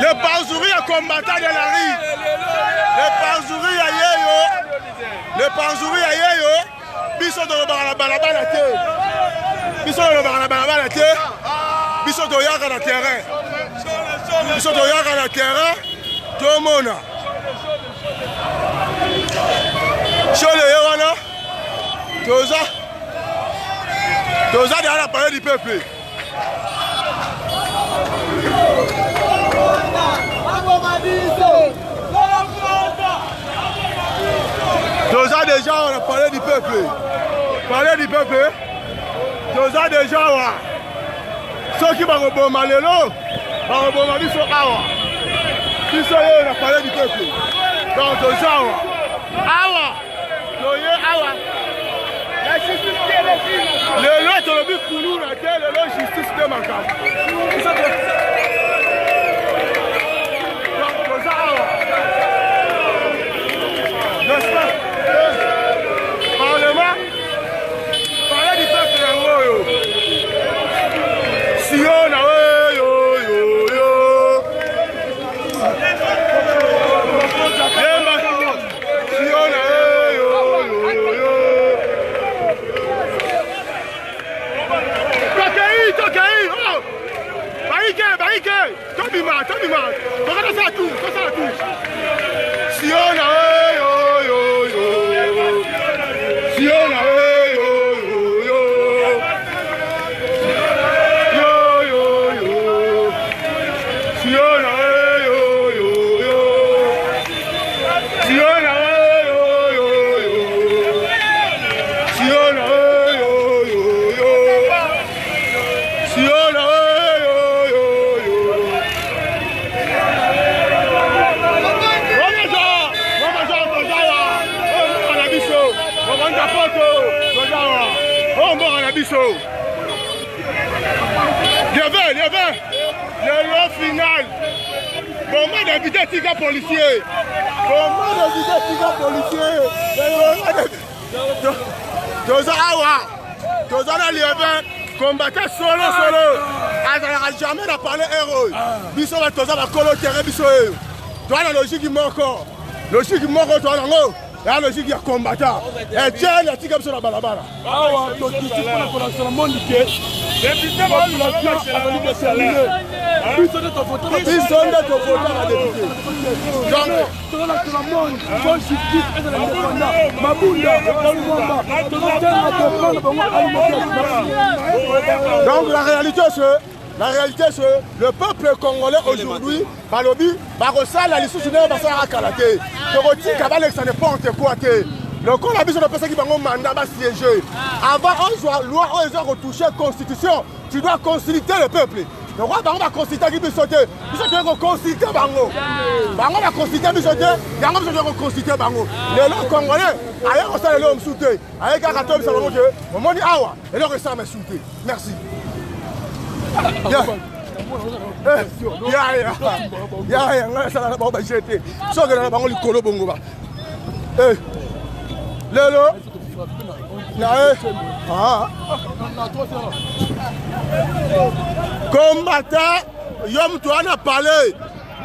Le Panzouri est combattant de la rue. Le Panzouri est yeyo. Le Panzouri est yeyo. Biso de la balabala te. Biso de la balabala te. Biso de yaka na terrain. Biso de yaka na terrain. Tout le monde. Chole yewana. Toza derrière la parole du peuple. Toza déjà on a parlé du peuple. Parler du peuple. Toza déjà ceux qui vont rebomber lelo, vont rebomber biso awa. Biso on a parlé du peuple. Donc Toza awa. Toye awa. La justice qui est là. Le lot de l'objet pour nous, la justice de ma carte. Parlement, parler du peuple en haut. Si on a yo. Tobima, regarde ça tout, ça la touche. Si on a yo. Si on a yo. Si on a yo. Si on a le lot final. Comment d'éviter tigre policier? Comment d'éviter tigre policier? Toza awa. Toza na lieve. Combattant solo. Azala jamais n'a parlé héros. Biso va toza va colo terrain biso. Toi la logique moko. Logique moko toi nango. La logique ya combattant. Et tiens la tigre sur la balabala. Awa to titi pour la monde qui député va la Biso de ton vote la député. Donc la réalité c'est le peuple congolais aujourd'hui, balobi, barosala les sous-souteneurs basara kalaté. Toroti kabale ça n'est pas n'importe quoi. Le corps a besoin de personnes qui vont mandat siéger. Avant on loi on a retouché constitution, tu dois consulter le peuple. Le roi va consulter qui peut sauter. Vous savez qu'on consulte Bango. Bango va consulter Bisoté. Yango va consulter Bango. Les lois congolais, ailleurs on s'est l'homme sauté. Avec un raton, ça va monter. On m'a dit awa. Et le reste m'a sauté. Merci. Ça va pas jeter. Ça que la Bango lui colo Bongo ba. Lelo. Combattant, Yom Touana parlé,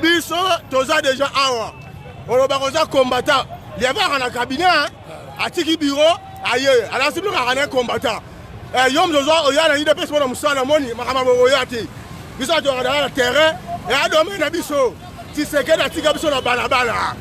Biso, Toza déjà awa. Olobarosa combattant, il y avait un cabinet, à Tiki Bureau, ailleurs, à la cible un combattant. Yom Toza, il y a une idée pour nous faire la monnaie, Mahama Royati. Biso, tu as le terrain, et à domaine à Biso, tu sais que la Tika Biso la balabala.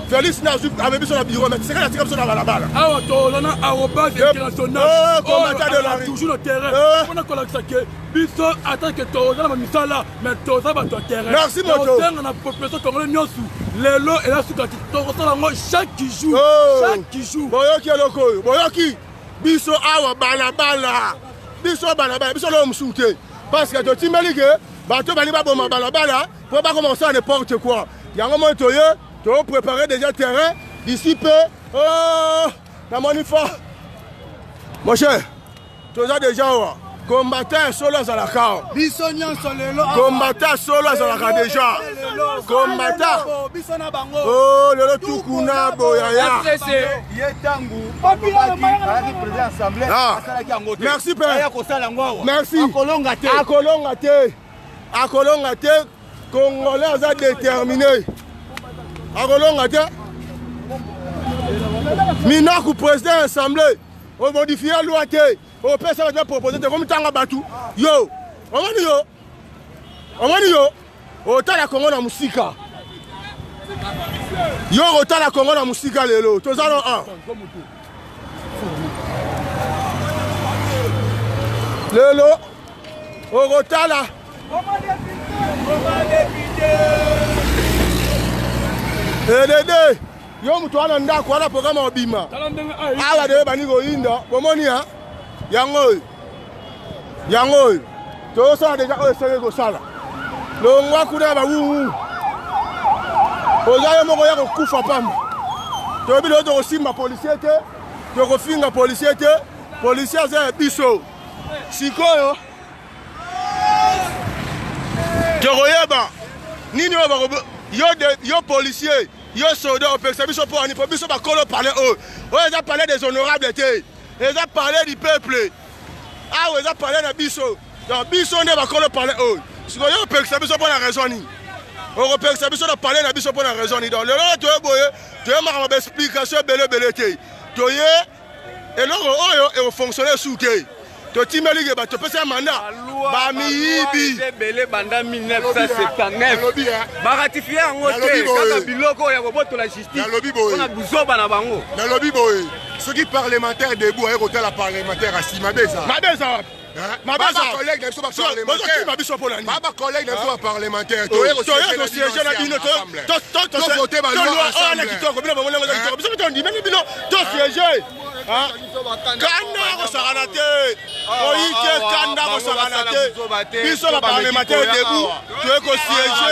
Félix Nazou avait besoin de bureau, mais c'est la tigre sur la balabala. Ah, on a arrobas international. Combattant de la rue. Toujours le terrain. On a collecté que Biso attend que Toza va nous là, mais Toza va sur le terrain. Merci, Moto. On a la population congolaise Nyosu. Les lots et la soukati. Toza chaque jour. Chaque jour. Boyoki loko. Boyoki. Biso awa balabala. Biso balabala. Biso l'homme souté. Parce que tu m'as dit que bateau baliba bon balabala. Faut pas commencer à n'importe quoi. Il y a un moment toye. Tu as préparé déjà le terrain, d'ici peu, la manifa. Mon cher, tu as déjà combattant solo à la carte. Combattant solo à la carte déjà. Combattant. Oh, le tout kuna boyaya. Merci père. Merci. Akolongate. Congolais aza déterminé. Akolonga te. Minaku président assemblée. On modifie la loi te. On peut ça proposer comme tanga batu. Yo. Omani yo. Omani yo. Otala Congo na musika. Yo otala Congo na musika lelo. Tozalo un. Lelo. Otala. Edede. Yo mutu wana ndako wana programme obima. Awa de bani go inda. Bomoni ha. Yango. Yango. To so deja o sele go sala. Lo ngwa kuna ba wu. Oya yo moko ya ko kufa pamba. To bi lo to simba policier te. To ko finga policier te. Policier za biso. Sikoyo. To yeba. Nini ba yo policier. Yo soldat au peuple, biso pour ani pour biso ba kolo parler eux. Ils ont parlé des honorables té. Ils ont parlé du peuple. Ah ils ont parlé na biso. Donc biso ne ba kolo parler eux. Si yo peuple biso pour la raison ni. Au peuple biso na parler na biso pour la raison ni. Donc le lot to boye, to ma explication belé té. To ye et loro oyo et fonctionner sous té. To timeli ke ba to pesa mandat. Ba miyibi belé banda 1979. Ba ratifier en côté kaka biloko ya boboto la justice. On a buzoba na bango. Na lobby boy. Ceux qui parlementaires debout avec hôtel la parlementaire à Simabeza. Mabeza. Mabeza collègue de soit parlementaire. Baba collègue de soit parlementaire. To siège na bino to voter ba loi na kitoko bino bango na kitoko. Biso to ndi bino to siège. Kanda ko sarana te. Oike kanda ko sarana te. Biso ba parlementaire debout. Tu ko siège.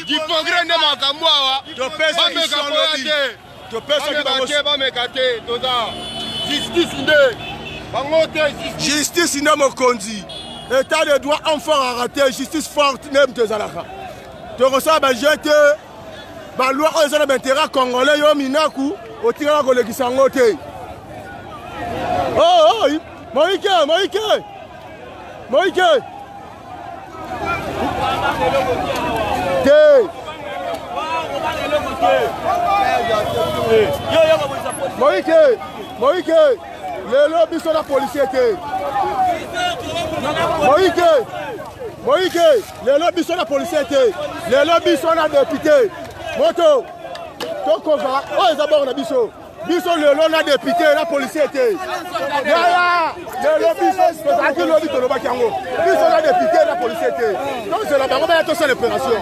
Du progrès ne makambo awa. To pesa mission lobby. To pesa ki bango ba mekate toza. Justice nde. Justice ina mokonzi. État de droit enfin arrêté. Justice forte nem te zalaka. To ko sa ba jeté. Ba loi o ezana intérêt congolais yo minaku. Otinga ko lekisa ngote. Oh, Moïke. Moïke. Le lobby sont la policier. Moïke. Le lobby sont la policier. Le lobby sont la député. Moto. Tokoza. Oh, ils abordent la biso. Biso le long la député, la policier était. Le lobby, c'est le lobby de l'Obakiango. Biso la député, la policier était. Donc c'est là-bas, on va être sur l'opération.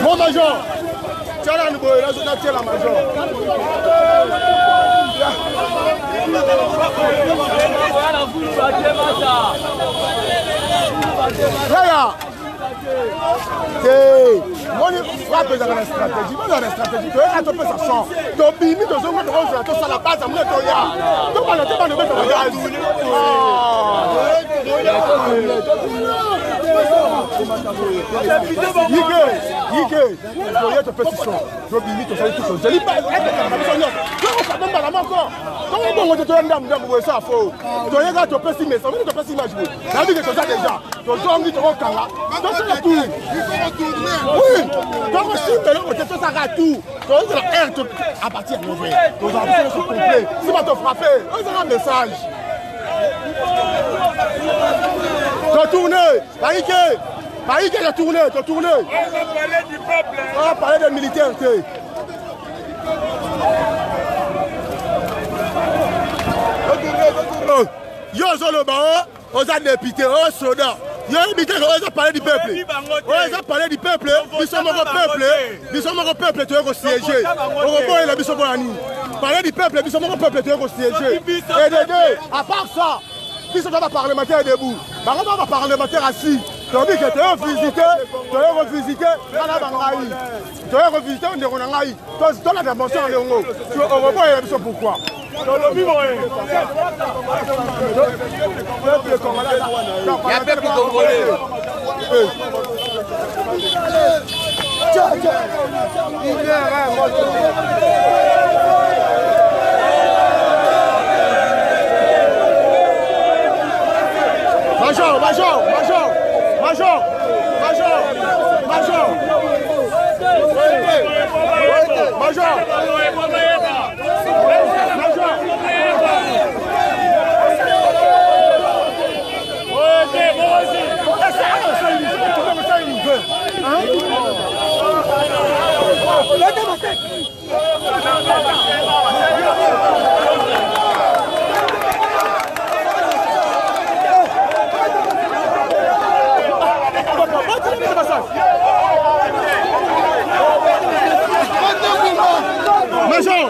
Mon major, tiens là, nous allons tiens la major. Regarde. Moi, je frappe dans la stratégie. Moi, dans la stratégie, tu as un peu ça sent. Tu as bimi, tu as un peu de ça, la base, tu as un peu de ça. Tu as un peu de oui, donc aussi, tu as tout. Tu as à partir de l'ouvert. Tu as complet. Si tu vas te frapper, on a un message. Tu as tourné. Païke, tu as tourné. Tu as tourné. On va parler du peuple. On va parler des militaires. Yo, on a député, on a soda. Yo, on a parlé du peuple. On a parlé du peuple. Ils sont mon peuple, tu es siégé. Ils sont parler du peuple, ils sont mon peuple, tu es siégé. Et de deux, à part ça, ils sont pas parlementaires debout. Par contre, on va parlementaire assis. Tu as dit que tu as revisité, on a revisité, on tu as la dimension en Léongo. Tu as revu pourquoi. Dans le vivre, il y a peuple congolais. Major, major, major, major, major, major. Major.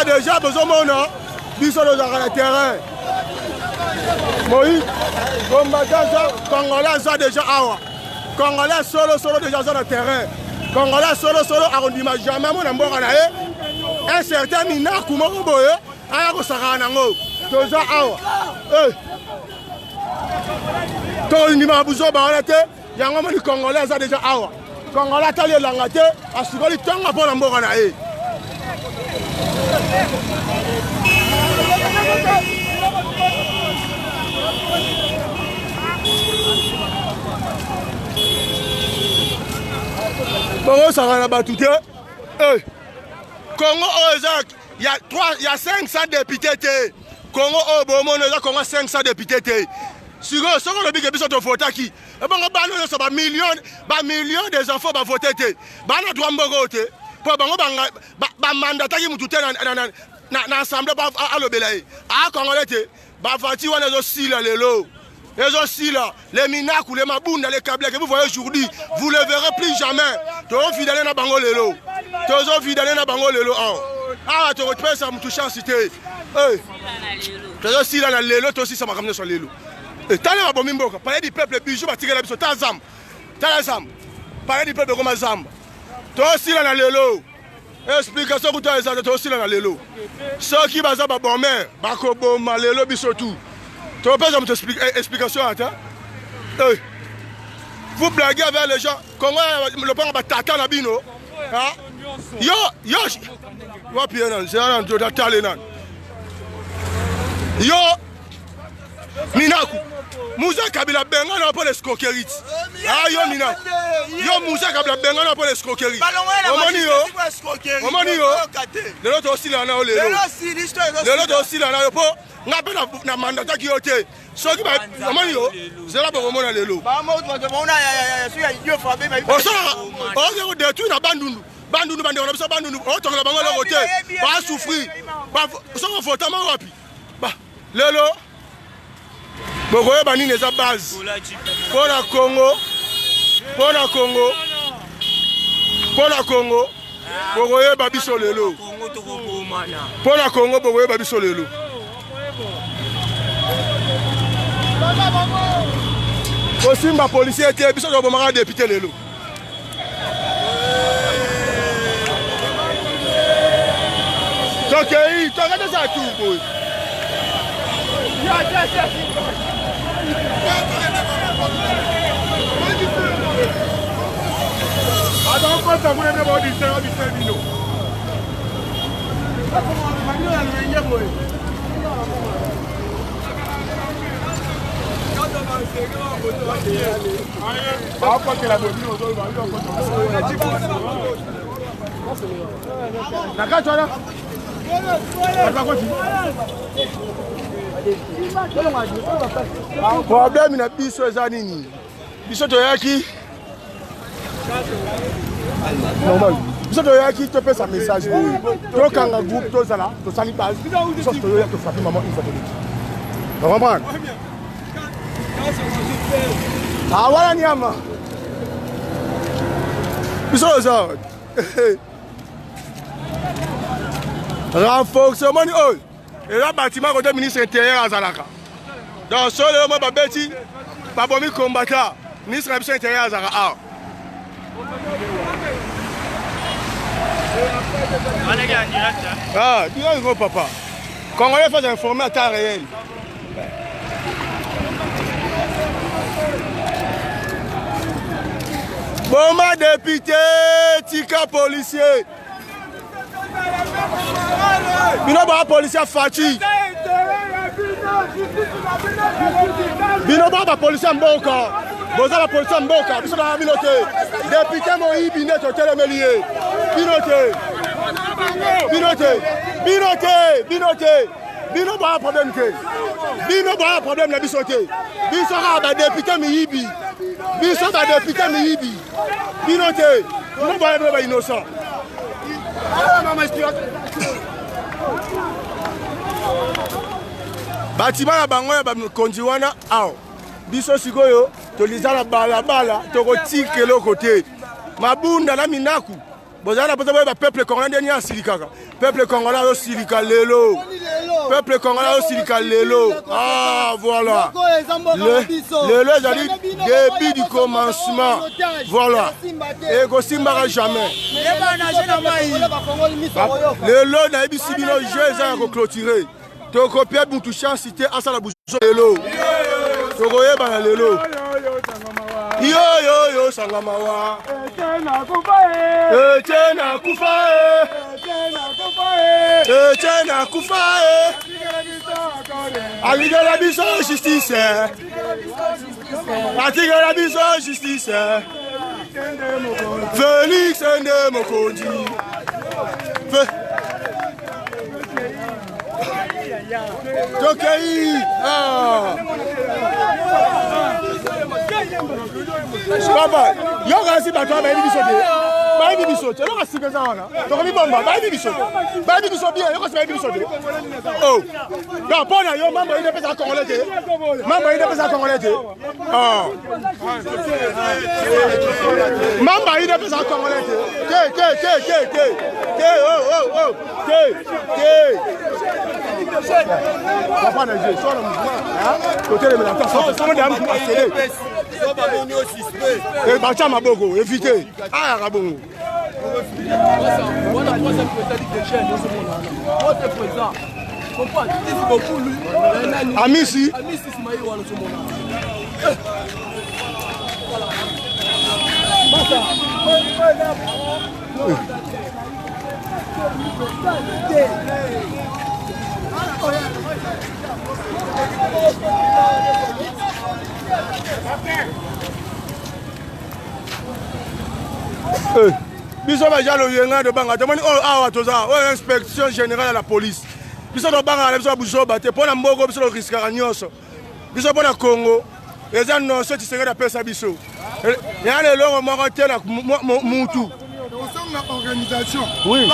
Déjà besoin de biso dans le terrain. Moïse, combattant Congolais ça déjà awa. Congolais solo déjà sur le terrain. Congolais solo arrondissement jamais mon mboka na ye. Un certain mina kumoko boye aya ko sakana ngo. Toza awa. To ni mabuzo ba ona te yango mon Congolais ça déjà awa. Congolais tali langa te asikoli tonga pour mboka na ye. Bon, ça va pas tout. Congo, il y a 500 députés. Congo, Congo 500 députés. Si vous avez un vote qui millions des enfants vont voter. Ils doivent voter. Pour les mandats qui sont dans l'Assemblée à l'Obélaï. À Congolais, les aussi là, les aussi là, les minakou, les mabouna, les câbles que vous voyez aujourd'hui, vous ne les verrez plus jamais. Tu as fidèle dans Bango Lelo. Tu as fidèle dans Bango Lelo. Ah, tu as ça me touche en cité. Tu as aussi là, Lelo, tu aussi ça m'a ramené sur Lelo. Et tu as un bon parler du peuple, bijou, tu as tirer la zam. Tu as la zam. Parler du peuple comme zam. Tu as aussi là, Lelo. Explication que tu as aussi là, Lelo. Ceux qui basent à bon mère, Bakobo, Lelo, bisotou. Tu n'as pas besoin de explication. Vous blaguez avec les gens. Comment le pan va tata na bino? Yo, Minaku. Moussa Kabila Benga pour l'escroquerie. Ah yo Minaku. Yo Moussa Kabila Benga pour l'escroquerie. Le l'autre aussi là na ole. Le l'autre aussi là na po. Ngape na mandata ki yote. Soki ba omoni yo. Zela ba omona lelo. Ba mo na ya yo frappé ba. On détruit na bandundu. Bandundu bande on a bandundu. On tonga la bango le côté. Ba souffrir. Ba so voter ma wapi. Ba lelo. Bokoye bani neza base. Pona Congo. Bokoye babiso lelo. Pour la Congo, vous voyez, Babi Solelo. Aussi, ma policier était, puis ça doit me député Lelo. Donc, tu regardes ça tout, boy. Problème na biso eza nini? Biso toyaki normal. Biso toyaki topesa message boye. Tokanga groupe tozala, tosali base. Biso toyaki tofapi maman une fois de suite. Vous comprenez? Ah voilà Niama. Biso eza. Renforcement ni ol. Et là bâtiment côté ministre intérieur azalaka. Donc solo mo babeti babomi combattant ministre intérieur azalaka. On est en direct. Ah, dis-moi gros papa. Congolais faut informer à temps réel. Boma député, tika policier. Bino ba policier Fati. Bino ba policier Mboka. Boza ba policier Mboka. Biso ba binote. Député Moïbi net au télémélier. Binote. Bino ba problème ke. Bino ba problème na bisote. Biso ba député Moïbi. Biso ba député Moïbi. Binote. Bino ba innocent. Bâtiment na bango ya bakonzi wana awa biso sikoyo toliza na balabala tokotika eloko te mabunda na minaku bozala na poza ba peuple congolais ndeni asilikaka peuple congolais yo silika lelo peuple congolais yo silika lelo ah voilà lelo ezali début du commencement voilà et kosimbaka jamais lelo nayebisi bino jeu eza ya koclôturer tokopia butu chance cité asala buso lelo tokoyebana lelo yo sangamawa etena kufa aligela biso justice atigela biso justice Félix Ende Mokonzi Tokei Papa, yo kasi bato ba biso te. Ba biso te. Yo kasi pesa wana. To mi bomba, ba biso. Ba biso bien, yo kasi ba biso te. Oh. Yo pona yo mambo ide pesa congolais te. Mambo ide pesa congolais te. Ah. Mambo ide pesa congolais te. Oh. Papa na je, so na mouvement. Hein? Côté le mélange, ça me donne à céder. Et Bacha Maboko, évitez. Ah, Rabongo. Voilà, troisième président de chaîne dans ce monde. Autre président. Comprends, il faut beaucoup lui. Amissi. Amissi, c'est maïs dans ce monde. Biso baja lo yenga de banga tomoni o awa toza o inspection générale à la police biso do banga biso buzo bate pona mboko biso risque nyonso biso pona Congo eza non ce qui serait la pesa biso ya le longo moko te na mutu organisation. Oui.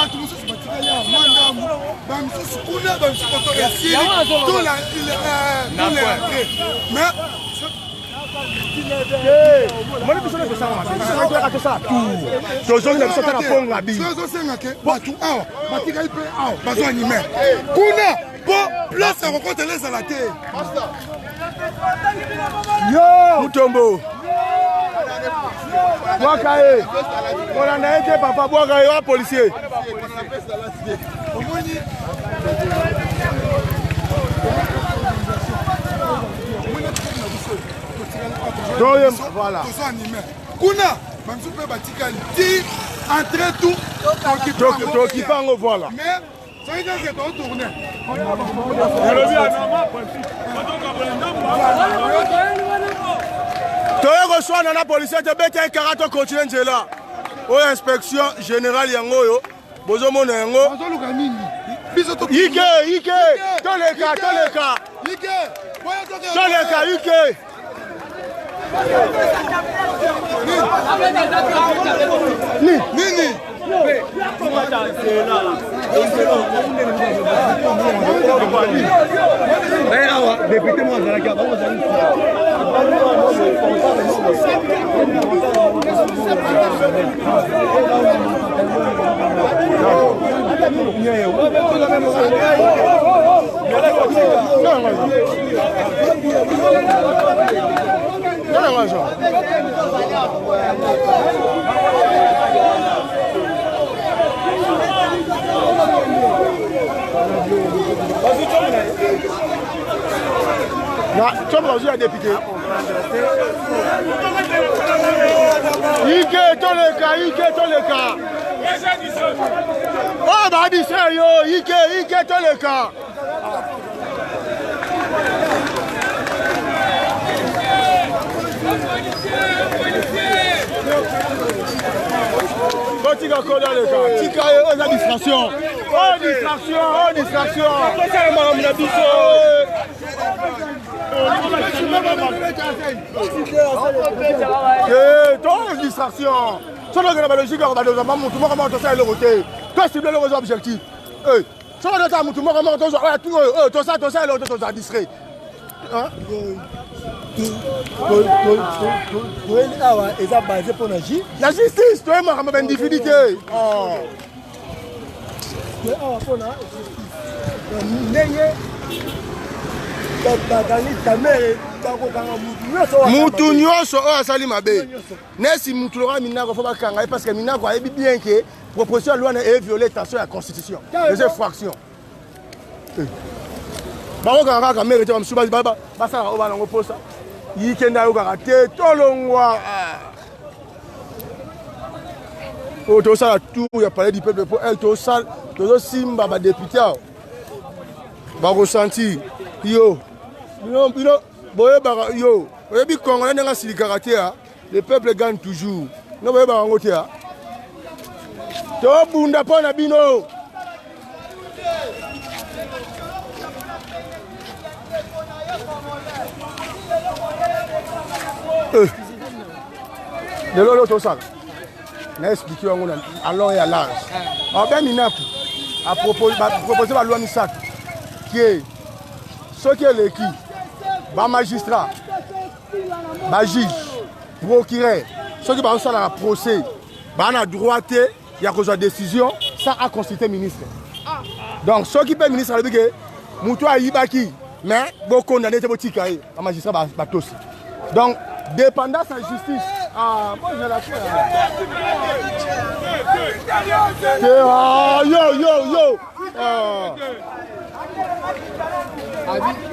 Moni biso ne ça ça tout. Tozo na biso ta ponga bi. Tozo senga ke batu awa, batika ipe awa, bazo animé. Kuna po place à rencontrer les à la terre. Yo, Mutombo. Wakae. On a été papa Wakae wa policier. Voilà. Kuna, Mamsou peut batika dit entrer tout. Donc qui part voilà. Mais ça veut dire que tu tourner. Tu reçois dans la police de bête un karato continent là. Au inspection générale yango bozo mona yango. Ike toleka. Nini. Député moi tu as besoin de député. Ike toleka. Oh bah dis ça yo, Ike toleka. Tika koda le cas. Tika la distraction. Oh distraction. C'est madame la biso. Distraction. Ça doit être la logique on va dans maman tout moment ça le côté. Toi cible le objectif. Ça va dans tout moment tout ça l'autre ça distrait. Hein? La justice, tu es ma difficulté. Mutu nyonso oyo asali mabe nesi mutu loka minako fo bakanga parce que minako ayebi bien que proposition de loi est violée tension la constitution les infractions bakokanga kaka mere te bamosusu basalaka oyo banango mposa yikenda ayokaka te tolongwa oyo tosala tour ya palais du peuple po tozosimba badepute awo bakosentir yo bino boyebaka yo oyebi congolais ndenge asilikaka te le peuple gagne toujours no boyebaka yango te tobunda mpo na bino lelo oyo tosala na explike yango à long et à large abe minaku apropose balwa misato ke soki eleki bamagistrat bajuge procureur soki bazosalaka procès baa na droit te ya kozwa décision sans aconsulter ministre donc soki mpe ministre alobi ke moto ayibaki mais bokondane te botika ye bamagistrat batosi donc dépendance à justice moi je la fais yo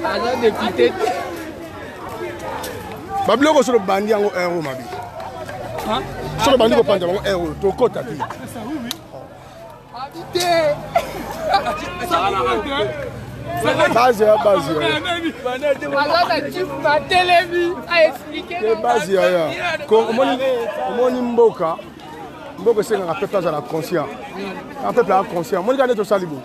agent député babiloko solo bandi yango euro mabi solo bandi kopanja bango euro tokota te base omoni mboka esengaka peuple azala conscient peuple a conscient moni kaka nde tosali bo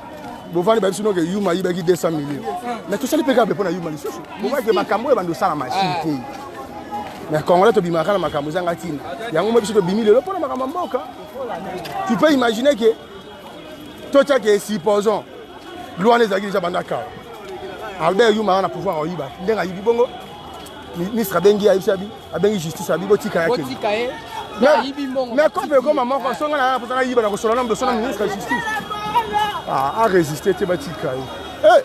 bovandi bayebi sino ke yuma yibaki 200 millions mais tosali mpe kaka mpe mpo na yuma lisusu bomake makambo oyo bandi osala machine te mais congolais tobimaka na makambo ezanga ntina yango mo biso tobimi lelo mpo na makambo ya mboka tu peux imaginer ke totiake supposons loi wana ezalaki deja banda kawa Albert Yuma na pouvoir oyiba ndenge ayibi bongo ministre abengi justice abi botika yake. Mais comme maman quand songa na pour yiba na ko solo na ndo sona ministre de justice. Ah, a résister te batika. Eh.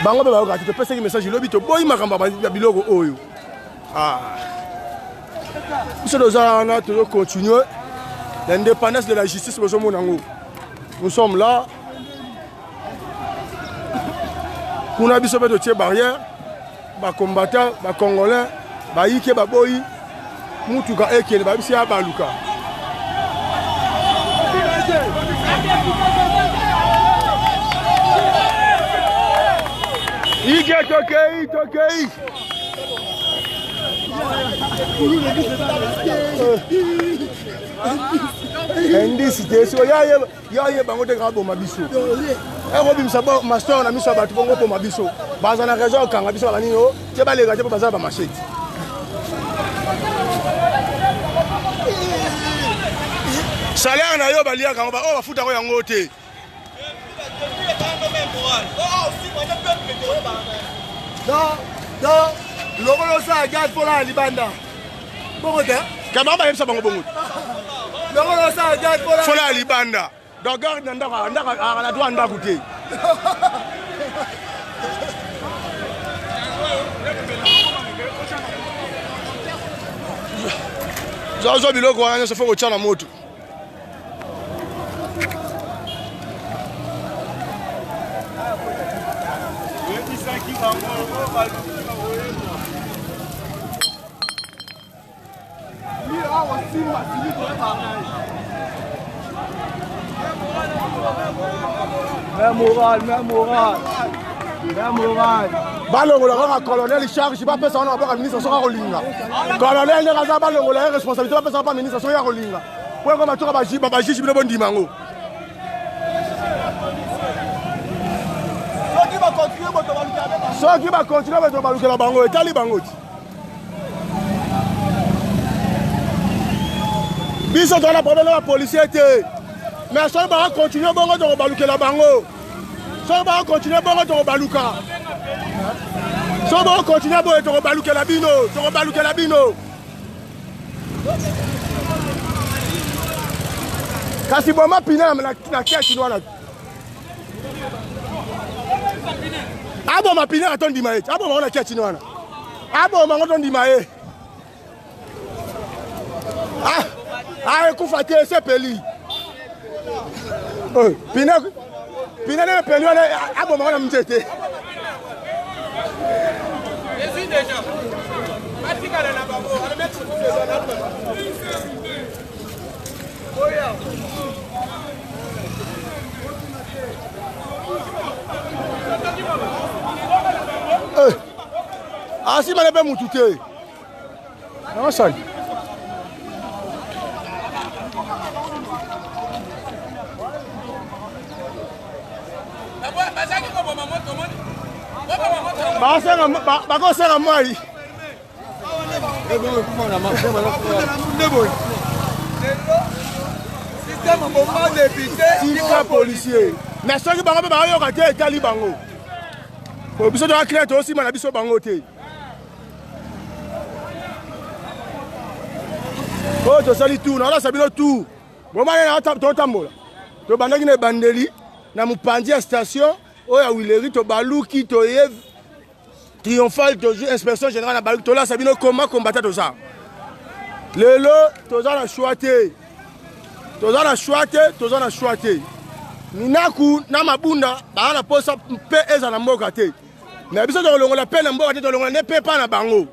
Bango ba ka te pesa ki message lobi to boyi makamba ba biloko oyo. Ah. Nous allons continuer l'indépendance de la justice. Nous sommes là. Nous avons besoin de ces barrières. Les combattants, les Congolais, les Ike, les Boyi, nous tous les Eke, les Babisi, les Baluka. Ike, Tokei. Indicité so ya bango te grabo mabiso ero bimsa ba master na miso ba tubongo po mabiso baza na raison kanga biso ba nino te ba lega te baza ba machete salaire na yo ba lia kanga ba o ba futa ko yango te non lokolo sa gaz pour la libanda bongo te kababa yemsa bango bongo lokolo sa gaz pour la libanda donc garde ndaka ala doit ndaka te zo biloko wana se foko chana moto Même moral. Balongo la colonel charge pas personne on va ministre sera rolinga. Colonel ne raza balongo la responsabilité pas personne pas ministre sera rolinga. Pour comme tu ba juge bino bondi mango. Ceux qui va continuer à baluka la bango et tali bango. Biso dans la problème la policier était. Mais ça va continuer bongo de baluka la bango. Ça va continuer bongo de baluka. Ça va continuer bongo de baluka la bino, de baluka la bino. Kasi boma pina na kesi wana. Abo mapina atondi mae. Abo maona kesi wana. Abo mangoto ndi mae. Ah, kufate sepeli. Oh, pina ne peli wana abo maona mtete. Jésus déjà. Matika na babo, ala mettre sur les Oya. Ah si mane be mutute. Non ça. Bako sera mai. Système bomba député, Tika policier. Mais ceux qui bango ba yo ka te tali bango. Ko biso do client aussi mana biso bango te. Oh to sali tout, na la sabino tout. Bon na to tambola. To bandaki na bandeli na mupandi station oya Wileri to baluki to yev triomphal to inspection générale na baluki to la sabino comment combattre to ça. Lelo to za na choité. Toza na choité. Minaku na mabunda ba na posa pe eza na mboka te. Mais biso to longola pe na mboka te to longola ne pe pa na bango.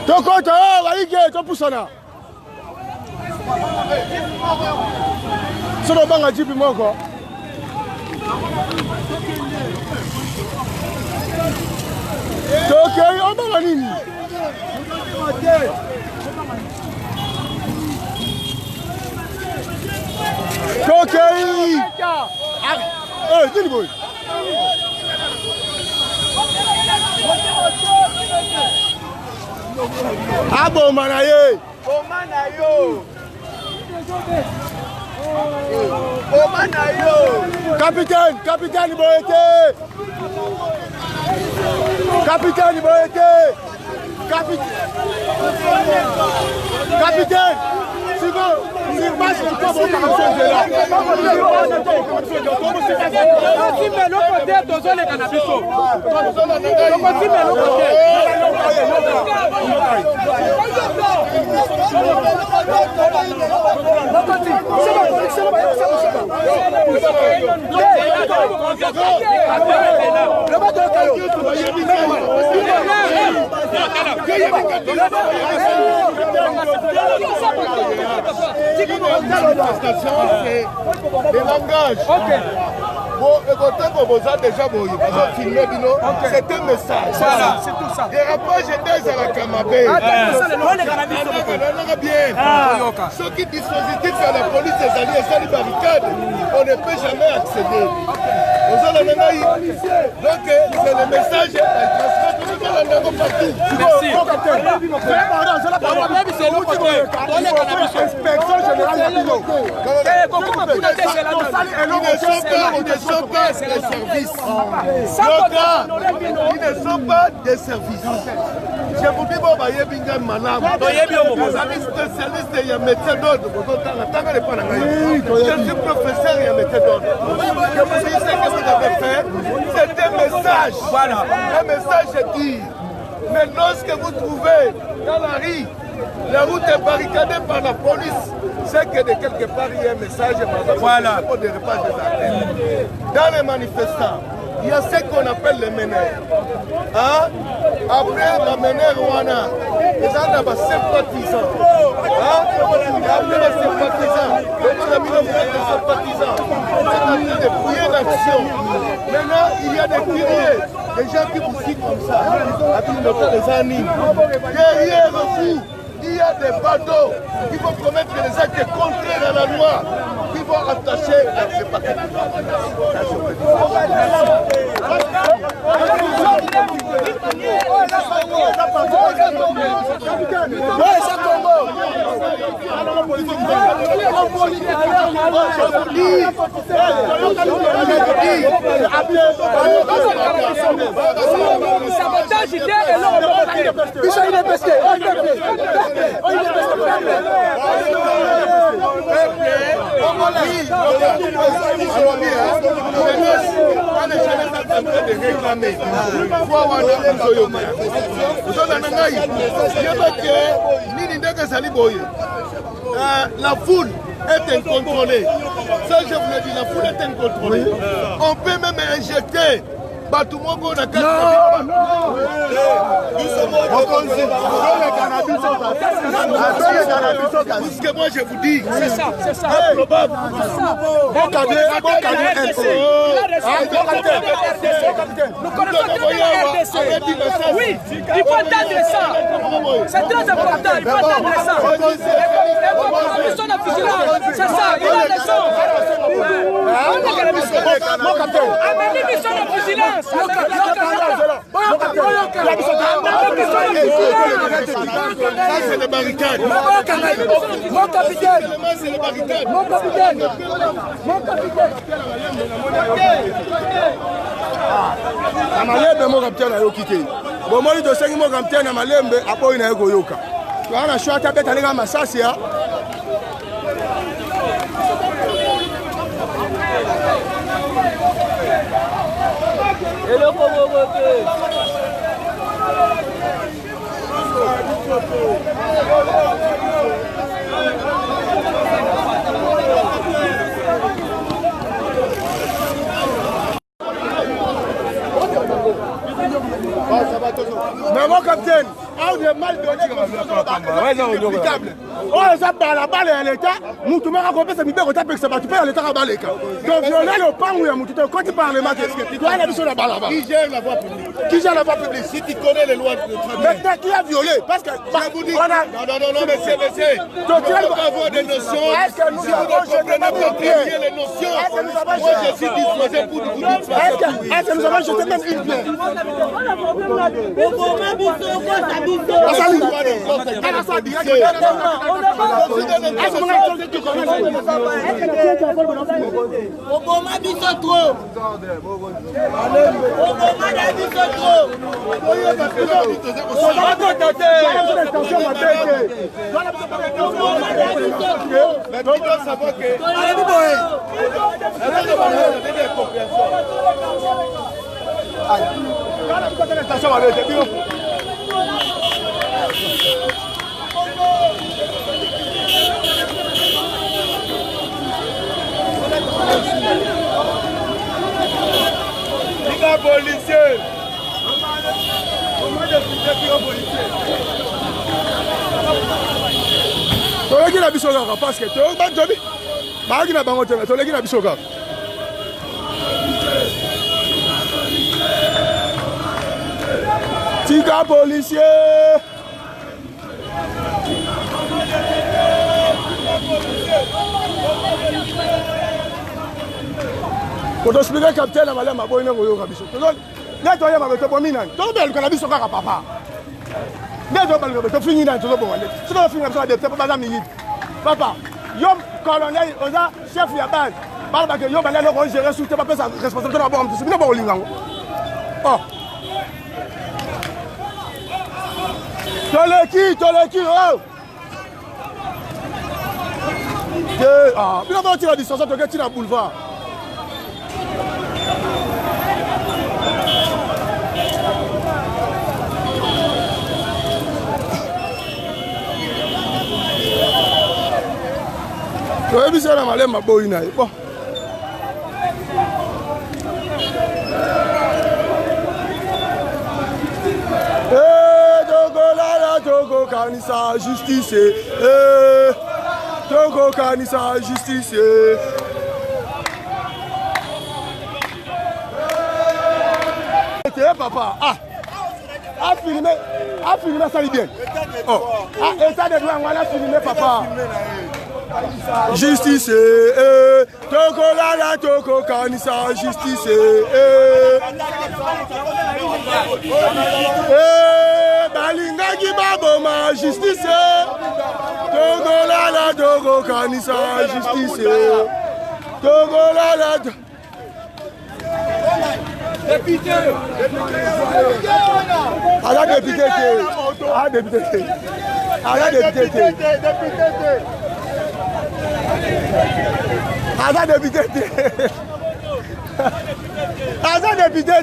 Tokota waige topusana. Sono banga jipi moko. Tokei obanga nini? Tokei. Eh, nini boy? Abo manaye. Omanayo. Omanayo. Capitaine Boyete. Capitaine Boyete. Capitaine. C'est bon. C'est pas ce qu'on va faire là. Le langage. Bon, écoutez, vous avez déjà filmé, c'est un message. Voilà, c'est tout ça. Les rapports, j'étais à la Kamabé. Ce qui dispositif à la police des alliés, c'est les barricades. On ne peut jamais accéder. Donc, c'est le message. Merci. Inspection générale. Ils ne sont pas des services. Ils ne sont pas des services. Je vous dis, bon, il y a bien malade. Spécialiste, il y a médecin d'ordre. Je suis professeur, il y a médecin d'ordre. Je vous dis ce que vous avez fait. C'est un message. Voilà. Un message dit. Mais lorsque vous trouvez dans la rue, la route est barricadée par la police, c'est que de quelque part il y a un message. Voilà. Dans les manifestants, il y a ce qu'on appelle les meneurs. Hein? Après la meneur Rwanda, ils ont des sympathisants. Hein? Après les sympathisants, les sympathisants, c'est en train de fouiller l'action. Maintenant, il y a des guerriers, des gens qui vous citent comme ça, avec les animes. Derrière vous, il y a des bateaux qui vont commettre des actes contraires à la loi, qui vont attacher les paquets. La foule est incontrôlée. Ça, je vous l'ai dit, la foule est incontrôlée. On peut même injecter. Tout le monde a ce que moi je vous dis, C'est ça. improbable. Nous connaissons très bien la RDC. Oui, il faut attendre ça. C'est très important, il faut attendre ça. Et bon, la mission de vigilance, c'est ça, il a raison. Amenez mission de vigilance. Ça, c'est les barricades. Mon capitaine. C'est les barricades. Mon capitaine. Mon capitaine. Amalembe mon capitaine ayo kike. Bon moi de sengi mon capitaine amalembe apo ina ego yoka. Wana shwata beta ninga masasi ya. Hello Komogote. inexplicable. Oh, ça par la balle à l'État, Moutoumara compte sa mibé, tu peux à l'État à Baleka. Donc, violer le pan ou à Moutou, quand tu parles, tu dois aller sur la balle là-bas. Qui gère la voie publique? Qui gère la voie publique? Si tu connais les lois de travail. Maintenant, qui a violé? Parce que. Non, monsieur. Donc, tu dois avoir des notions. Est-ce que nous avons jeté même une pierre? Les notions. Moi, je suis disposé pour vous dire. Est-ce que nous avons jeté même une pierre? La bisoga parce que tu as jobi baagi na bango tena toleki na bisoga tika policier pour expliquer capitaine na malama boyina koyoka biso neto ya mabeto bomina to bel ko na bisoga ka papa neto bal ko to fini na to bo wale to fini na so de pas bazam ni papa, yom colonel, oza chef ya base. Parle que yom balé le gérer sous tes papiers sa responsabilité na bon, c'est bien bon lingango. Oh. Toleki, oh. Ah, bien va tirer la distance, tu regardes la boulevard. Oui, c'est la malème à Boïna. Bon. Togo la Togo Kanisa justice. Togo Kanisa justice. Papa, a filmé ça bien. Oh, état de droit, on a filmé papa. Justice, Togo la Togo Kanisa justice. Balinga Gibaboma justice. Togo la Togo Kanisa justice. Togo la député. À la député.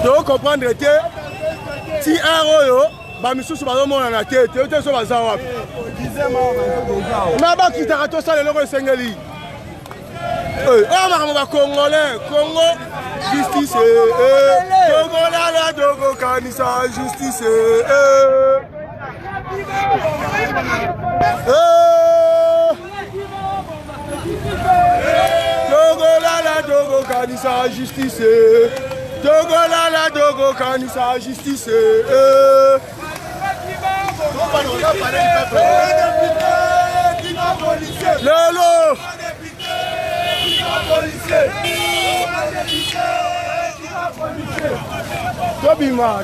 Tu comprendre que si un euro, Bamisou Subadomon en a tête, tu es sur la Zawap. Naba qui t'a raté ça, le logo Sengeli. On va Congolais, Congo, justice. Togo la Togo Kanisa, justice. Togo la Togo Kanisa, justice. Togo la Togo Kanisa, justice. Lolo.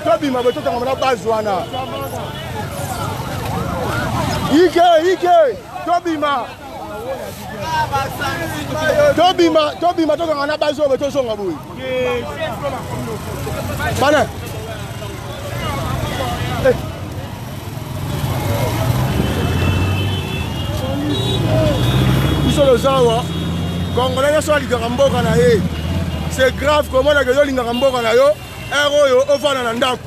Tobima, beto kama bazwana. Ike, Tobima. Tobima to kama bazo beto songa boy. Bana. Iso lo zawa. Congolais so ali gamboka na ye. c'est grave komona ke yo lingaka mboka na yo ero yo ovanda na ndako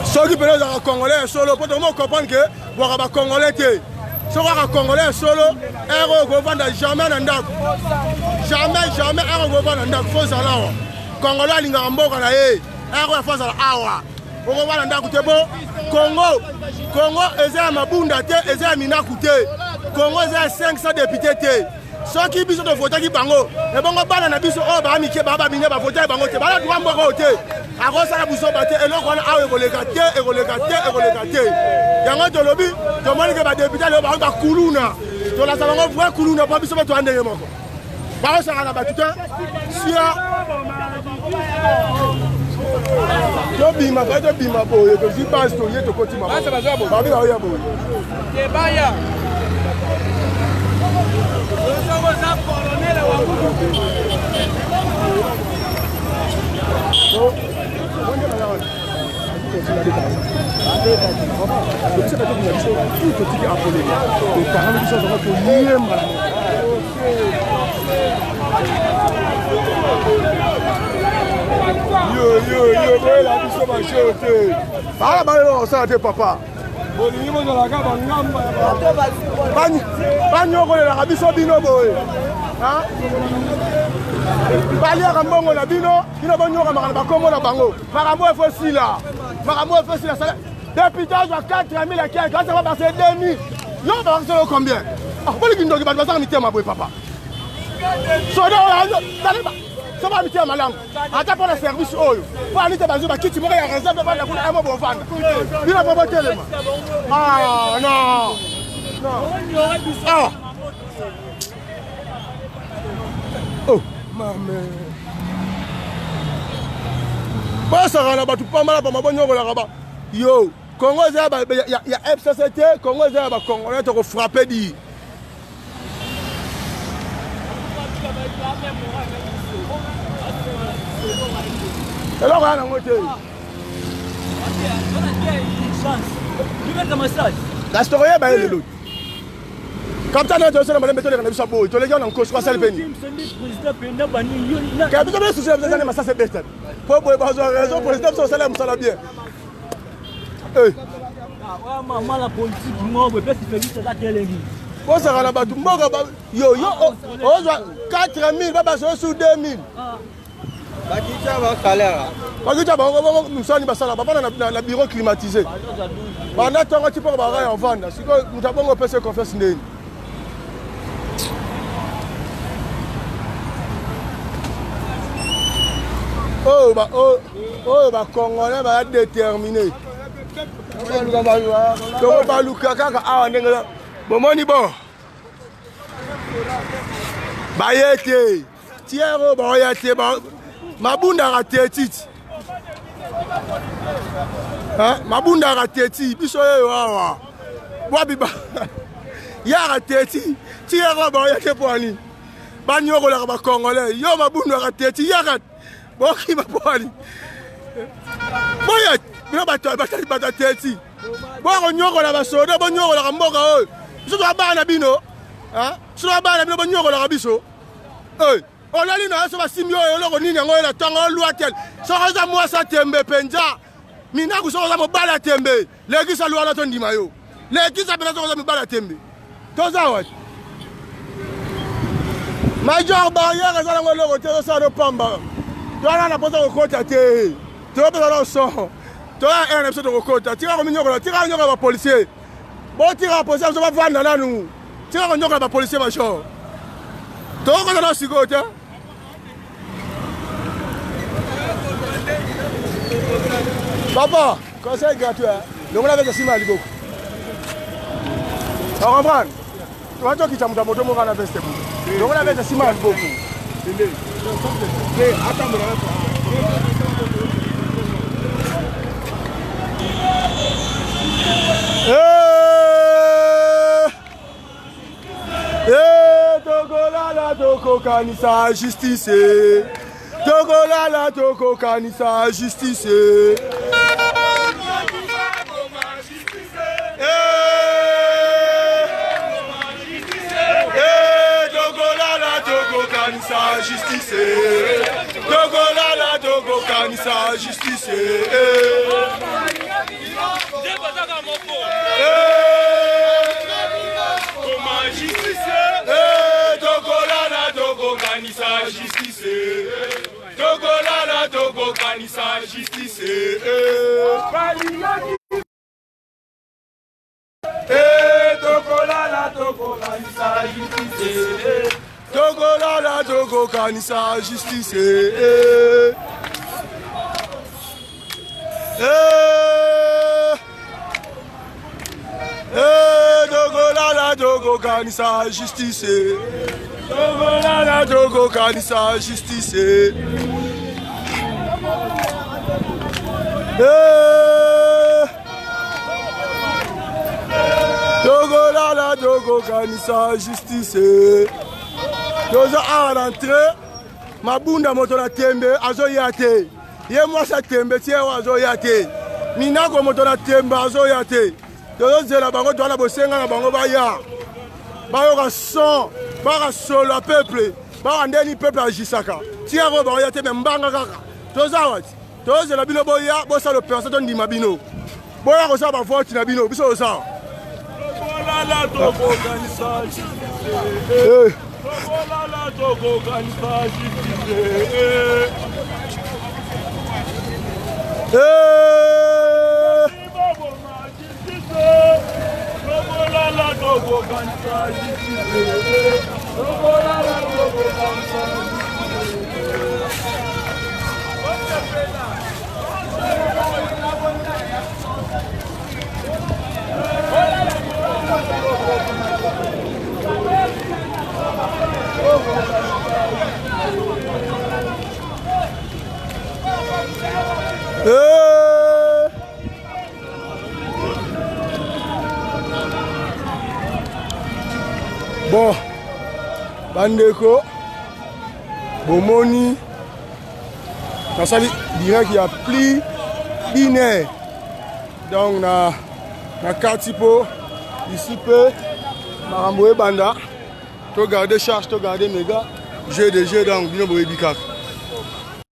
soki pele ozaka congolais solo po tomo comprendre ke bwaka bacongolais te soki aka congolais solo ero okovanda jamais na ndako jamais ero okovanda na ndako fo ozala awa congolais alingaka mboka na ye ero ya fo azala awa okovanda na ndako te bo Congo eza ya mabunda te eza ya minaku te Congo eza ya 500 députés te soki biso tofotaki bango ebongo bana na biso oyo baa mike baa babine bafotaki bango te bana droit mboka oyo te akosala busoba te eloko wana awa ekoleka te yango tolobi tomoni ke badepute leo bango bakuluna tolasa bango vrai kuluna mpo biso bato ya ndenge moko bakosaka na bato te sia tobima fa tobima boye tozi base toye tokotima babi baoya boye Yo, la biso bachote. Bala bala osala te papa. Bolingi bozalaka bangamba. Banyokolelaka biso bino boye. Baliaka mbongo na bino, bino bonyoka makana bakombo na bango. Makambo efosila. Depuis à 4 000 à 15 000, ça va passer 2 000. Yo, on va passer combien? Ah, pourquoi les gens qui vont passer à ma papa? Ça va mettre ma langue. Attends pour le service. Pour aller te baser, qui tu m'aurais réservé pour la couleur à mon bon fan. Il a pas voté les mains. Ah non. Ah. Oh, maman. Pas ça là-bas, tout pas mal pour ma bonne là-bas. Yo, Congo, il y a FCCT, Congo, il y a Congolais qui ont frappé dit. Alors, on a un côté. L'historien, ben, il est l'autre. Comme ça, nous avons mettre les gens en tous les gens en cause, quoi, ça le béni. Quand vous avez souci, vous avez ça, c'est bête. Pour avoir raison, pour les gens, ça va bien. La politique, moi, je vais faire ça. Bon, ça va là-bas, tout le monde. Yo, 4 000, papa, c'est sous 2 000. Nous sommes dans le bureau climatisé. On attend un petit peu de bagaille en vente. Si nous avons un peu de confiance. Oh, bah, Congolais va être déterminé. Bon, mon bon. Bayete. Tiens, bayete. Mabunda ratetiti. Hein? Mabunda rateti. Biso yo awa. Wabiba. Ya rateti. Tiens, bayete poani. Banyoko la ba Congolais. Yo mabunda rateti. Yarat. Boki ba poani. Boyet. Bino batali teti. Bo nyoko la ba soda, bo nyoko la mboka oyo. Biso ba bana bino. Hein? Biso ba bana bino bo nyoko la biso. Eh. On a dit que ça simio et on a dit que la tongue loi tel. Ça a moi ça tembe penja. Mina ku ça mo bala tembe. L'église a loi la ton di mayo. L'église a besoin de bala tembe. To ça wa. Major barrière ça ngolo ko te ça do pamba. To na posa ko kota te. To be la so. To a un episode ko kota. Tira ko minyoko la tira nyoko ba policier. Bon tira posa ça va vendre là nous. Tira ko nyoko ba policier ma cho. To ko na sigota. Papa, conseil gratuit. Donc on avait des simas à l'Igo. Tu comprends? Tu vois qui t'a monté mon canapé. Donc on avait des simas à l'Igo. Togola la toko kanisa justice. Togola la toko kanisa justice. Justice. justice. Togo lala Togo kanisa justice. Togo lala Togo kanisa justice. Togo lala Togo kanisa justice. Togo lala Togo kanisa justice. Togo lala Togo kanisa justice. Togo lala Togo kanisa justice. Togo lala Togo kanisa justice. Togo lala Togo kanisa justice. Toza a rentré. Mabunda moto na tembe azo yate. Ye mwasa tembe tie azo yate. Minako moto na tembe azo yate. Tozo zela bango toala bosenga na bango baya. Bayo ka son, ba solo a peuple. Ba ndeni peuple agisaka. Tie ro ba yate mbanga kaka. Toza wati. Tozo zela bino boya bosa le personne ndima bino. Boya ko sa ba vote na bino biso sa. La Togo kanisa justice. La Togo kanisa justice. La Togo kanisa justice. La Togo kanisa Bon, bandeko, bomoni, nasali direct il y a plus binaire. Donc na Katipo, ici peu, Maramboé Banda, to garder charge, to garder méga, jeu de jeu donc bino boye bikak.